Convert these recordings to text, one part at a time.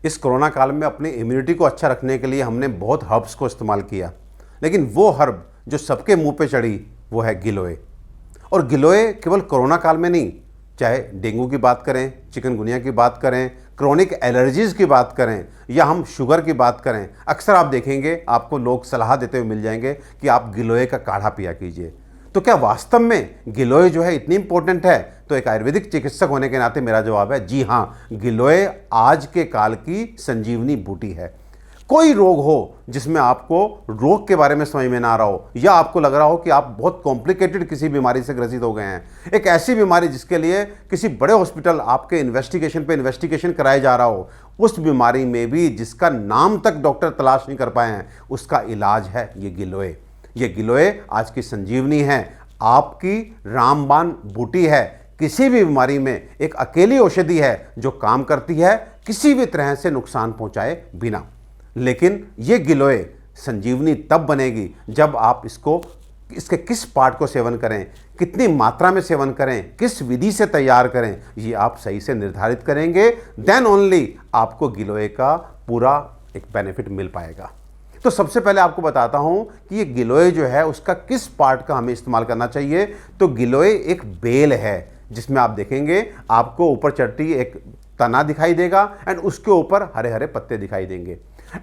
इस कोरोना काल में अपनी इम्यूनिटी को अच्छा रखने के लिए हमने बहुत हर्ब्स को इस्तेमाल किया, लेकिन वो हर्ब जो सबके मुंह पे चढ़ी वो है गिलोय। और गिलोय केवल कोरोना काल में नहीं, चाहे डेंगू की बात करें, चिकनगुनिया की बात करें, क्रोनिक एलर्जीज़ की बात करें या हम शुगर की बात करें, अक्सर आप देखेंगे आपको लोग सलाह देते हुए मिल जाएंगे कि आप गिलोय का काढ़ा पिया कीजिए। तो क्या वास्तव में गिलोय जो है इतनी इंपॉर्टेंट है? तो एक आयुर्वेदिक चिकित्सक होने के नाते मेरा जवाब है जी हाँ, गिलोय आज के काल की संजीवनी बूटी है। कोई रोग हो जिसमें आपको रोग के बारे में समझ में ना आ रहा हो या आपको लग रहा हो कि आप बहुत कॉम्प्लिकेटेड किसी बीमारी से ग्रसित हो गए हैं, एक ऐसी बीमारी जिसके लिए किसी बड़े हॉस्पिटल आपके इन्वेस्टिगेशन कराया जा रहा हो, उस बीमारी में भी जिसका नाम तक डॉक्टर तलाश नहीं कर पाए हैं, उसका इलाज है ये गिलोय। ये गिलोय आज की संजीवनी है, आपकी रामबाण बूटी है। किसी भी बीमारी में एक अकेली औषधि है जो काम करती है किसी भी तरह से नुकसान पहुंचाए बिना। लेकिन ये गिलोय संजीवनी तब बनेगी जब आप इसके किस पार्ट को सेवन करें, कितनी मात्रा में सेवन करें, किस विधि से तैयार करें, ये आप सही से निर्धारित करेंगे, देन ओनली आपको गिलोय का पूरा एक बेनिफिट मिल पाएगा। तो सबसे पहले आपको बताता हूं कि ये गिलोय जो है उसका किस पार्ट का हमें इस्तेमाल करना चाहिए। तो गिलोय एक बेल है जिसमें आप देखेंगे आपको ऊपर चढ़ती एक तना दिखाई देगा एंड उसके ऊपर हरे हरे पत्ते दिखाई देंगे।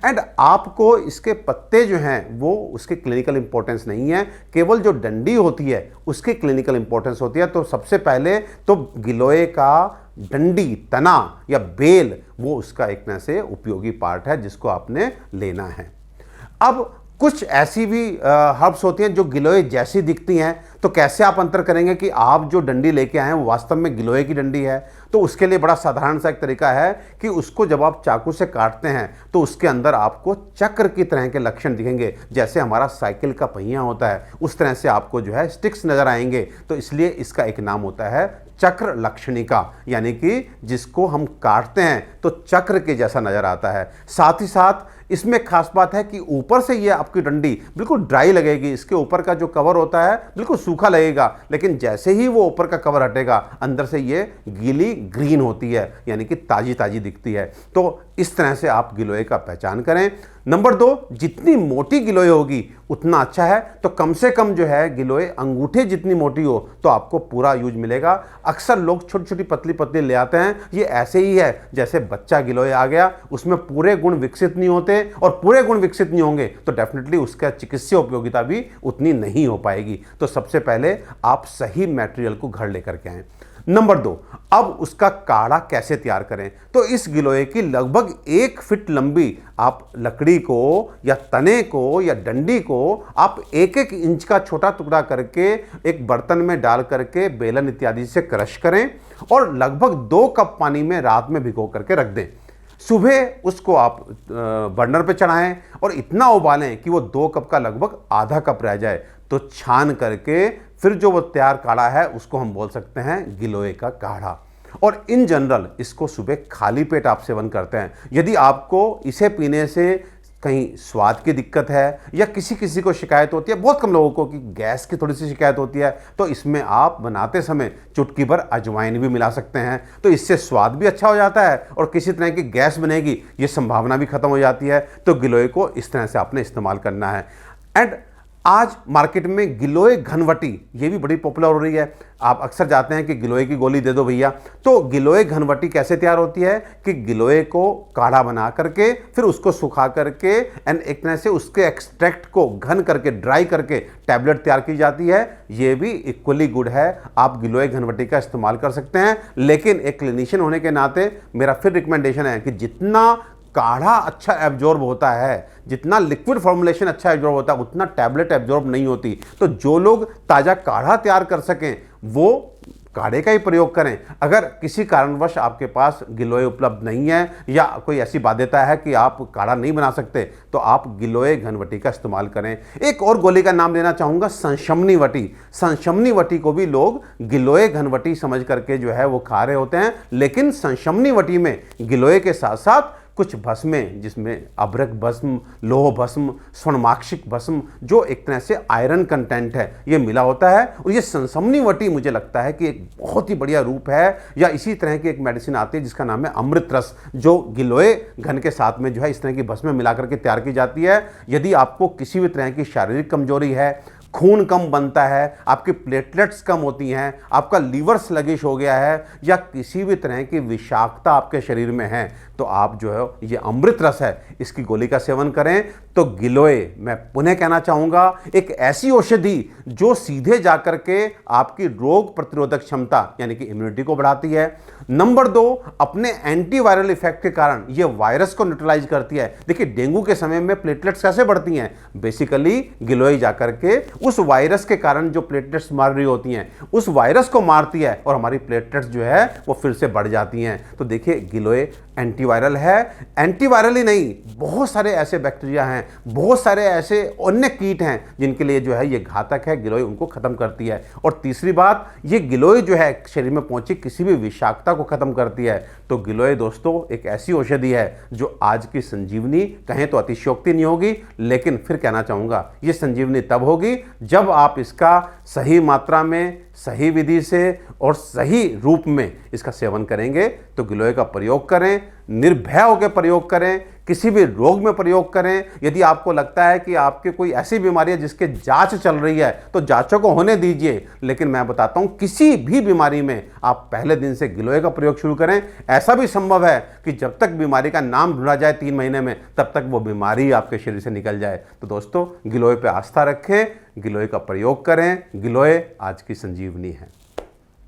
एंड आपको इसके पत्ते जो हैं वो उसके क्लिनिकल इंपॉर्टेंस नहीं है, केवल जो डंडी होती है उसकी क्लिनिकल इंपॉर्टेंस होती है। तो सबसे पहले तो गिलोय का डंडी, तना या बेल, वो उसका एक तरह से उपयोगी पार्ट है जिसको आपने लेना है। अब कुछ ऐसी भी हर्ब्स होती हैं जो गिलोय जैसी दिखती हैं, तो कैसे आप अंतर करेंगे कि आप जो डंडी लेके आए हैं वो वास्तव में गिलोय की डंडी है? तो उसके लिए बड़ा साधारण सा एक तरीका है कि उसको जब आप चाकू से काटते हैं तो उसके अंदर आपको चक्र की तरह के लक्षण दिखेंगे, जैसे हमारा साइकिल का पहिया होता है उस तरह से आपको जो है स्टिक्स नजर आएंगे। तो इसलिए इसका एक नाम होता है चक्र लक्षणिका, यानी कि जिसको हम काटते हैं तो चक्र के जैसा नजर आता है। साथ ही साथ इसमें खास बात है कि ऊपर से ये आपकी डंडी बिल्कुल ड्राई लगेगी, इसके ऊपर का जो कवर होता है बिल्कुल सूखा लगेगा, लेकिन जैसे ही वो ऊपर का कवर हटेगा अंदर से ये गीली ग्रीन होती है, यानी कि ताजी ताजी दिखती है। तो इस तरह से आप गिलोय का पहचान करें। नंबर 2, जितनी मोटी गिलोय होगी उतना अच्छा है। तो कम से कम जो है गिलोय अंगूठे जितनी मोटी हो तो आपको पूरा यूज मिलेगा। अक्सर लोग छोटी छोटी पतली पतली ले आते हैं, ये ऐसे ही है जैसे बच्चा गिलोय आ गया, उसमें पूरे गुण विकसित नहीं होते, और पूरे गुण विकसित नहीं होंगे तो डेफिनेटली उसका चिकित्सीय उपयोगिता भी उतनी नहीं हो पाएगी। तो सबसे पहले आप सही मटेरियल को घर लेकर के आएं। नंबर 2, अब उसका काढ़ा कैसे तैयार करें? तो इस गिलोय की लगभग 1 फीट लंबी आप लकड़ी को या तने को या डंडी को आप 1-1 इंच का छोटा टुकड़ा करके एक बर्तन में डाल करके बेलन इत्यादि से क्रश करें और लगभग 2 कप पानी में रात में भिगो करके रख दें। सुबह उसको आप बर्नर पे चढ़ाएं और इतना उबालें कि वो 2 कप का लगभग आधा कप रह जाए। तो छान करके फिर जो वो तैयार काढ़ा है उसको हम बोल सकते हैं गिलोय का काढ़ा। और इन जनरल इसको सुबह खाली पेट आप सेवन करते हैं। यदि आपको इसे पीने से कहीं स्वाद की दिक्कत है या किसी किसी को शिकायत होती है, बहुत कम लोगों को कि गैस की थोड़ी सी शिकायत होती है, तो इसमें आप बनाते समय चुटकी भर अजवाइन भी मिला सकते हैं। तो इससे स्वाद भी अच्छा हो जाता है और किसी तरह की गैस बनेगी ये संभावना भी खत्म हो जाती है। तो गिलोय को इस तरह से आपने इस्तेमाल करना है। एंड आज मार्केट में गिलोय घनवटी ये भी बड़ी पॉपुलर हो रही है। आप अक्सर जाते हैं कि गिलोय की गोली दे दो भैया। तो गिलोय घनवटी कैसे तैयार होती है कि गिलोय को काढ़ा बना करके फिर उसको सुखा करके एंड एक तरह से उसके एक्सट्रैक्ट को घन करके ड्राई करके टैबलेट तैयार की जाती है। ये भी इक्वली गुड है, आप गिलोय घनवटी का इस्तेमाल कर सकते हैं। लेकिन एक क्लिनिशियन होने के नाते मेरा फिर रिकमेंडेशन है कि जितना काढ़ा अच्छा एब्जॉर्ब होता है, जितना लिक्विड फॉर्मुलेशन अच्छा एब्जॉर्ब होता है, उतना टैबलेट एब्जॉर्ब नहीं होती। तो जो लोग ताज़ा काढ़ा तैयार कर सकें वो काढ़े का ही प्रयोग करें। अगर किसी कारणवश आपके पास गिलोय उपलब्ध नहीं है या कोई ऐसी बाध्यता है कि आप काढ़ा नहीं बना सकते, तो आप गिलोय घनवटी का इस्तेमाल करें। एक और गोली का नाम लेना चाहूँगा, संशमनी वटी। संशमनी वटी को भी लोग गिलोय घनवटी समझ करके जो है वो खा रहे होते हैं, लेकिन संशमनी वटी में गिलोय के साथ साथ कुछ भस्में, जिसमें अभ्रक भस्म, लोह भस्म, स्वर्णमाक्षिक भस्म, जो एक तरह से आयरन कंटेंट है, ये मिला होता है। और ये सनसमनीवटी मुझे लगता है कि एक बहुत ही बढ़िया रूप है। या इसी तरह की एक मेडिसिन आती है जिसका नाम है अमृत रस, जो गिलोय घन के साथ में जो है इस तरह की भस्में मिलाकर के तैयार की जाती है। यदि आपको किसी भी तरह की शारीरिक कमजोरी है, खून कम बनता है, आपकी प्लेटलेट्स कम होती हैं, आपका लीवर स्लगिश हो गया है, या किसी भी तरह की विषाक्तता आपके शरीर में है, तो आप जो है ये अमृत रस है, इसकी गोली का सेवन करें। तो गिलोय, मैं पुनः कहना चाहूँगा, एक ऐसी औषधि जो सीधे जाकर के आपकी रोग प्रतिरोधक क्षमता यानी कि इम्यूनिटी को बढ़ाती है। नंबर 2, अपने एंटीवायरल इफेक्ट के कारण ये वायरस को न्यूट्रलाइज करती है। देखिए डेंगू के समय में प्लेटलेट्स कैसे बढ़ती हैं? बेसिकली गिलोय जाकर के उस वायरस के कारण जो प्लेटलेट्स मार रही होती हैं, उस वायरस को मारती है और हमारी प्लेटलेट्स जो है वो फिर से बढ़ जाती हैं। तो देखिए गिलोय एंटीवायरल है। एंटीवायरल ही नहीं, बहुत सारे ऐसे बैक्टीरिया हैं, बहुत सारे ऐसे अन्य कीट हैं जिनके लिए जो है ये घातक है, गिलोय उनको खत्म करती है। और तीसरी बात, ये गिलोय जो है शरीर में पहुंची किसी भी विषाक्तता को खत्म करती है। तो गिलोय दोस्तों एक ऐसी औषधि है जो आज की संजीवनी, कहें तो अतिशयोक्ति नहीं होगी, लेकिन फिर कहना चाहूंगा ये संजीवनी तब होगी जब आप इसका सही मात्रा में, सही विधि से और सही रूप में इसका सेवन करेंगे। तो गिलोय का प्रयोग करें, निर्भय होकर प्रयोग करें, किसी भी रोग में प्रयोग करें। यदि आपको लगता है कि आपके कोई ऐसी बीमारी है जिसके जांच चल रही है तो जांचों को होने दीजिए, लेकिन मैं बताता हूं किसी भी बीमारी में आप पहले दिन से गिलोय का प्रयोग शुरू करें। ऐसा भी संभव है कि जब तक बीमारी का नाम ढूंढा जाए 3 महीने में, तब तक वो बीमारी आपके शरीर से निकल जाए। तो दोस्तों गिलोय पे आस्था रखें, गिलोय का प्रयोग करें। गिलोय आज की संजीवनी है।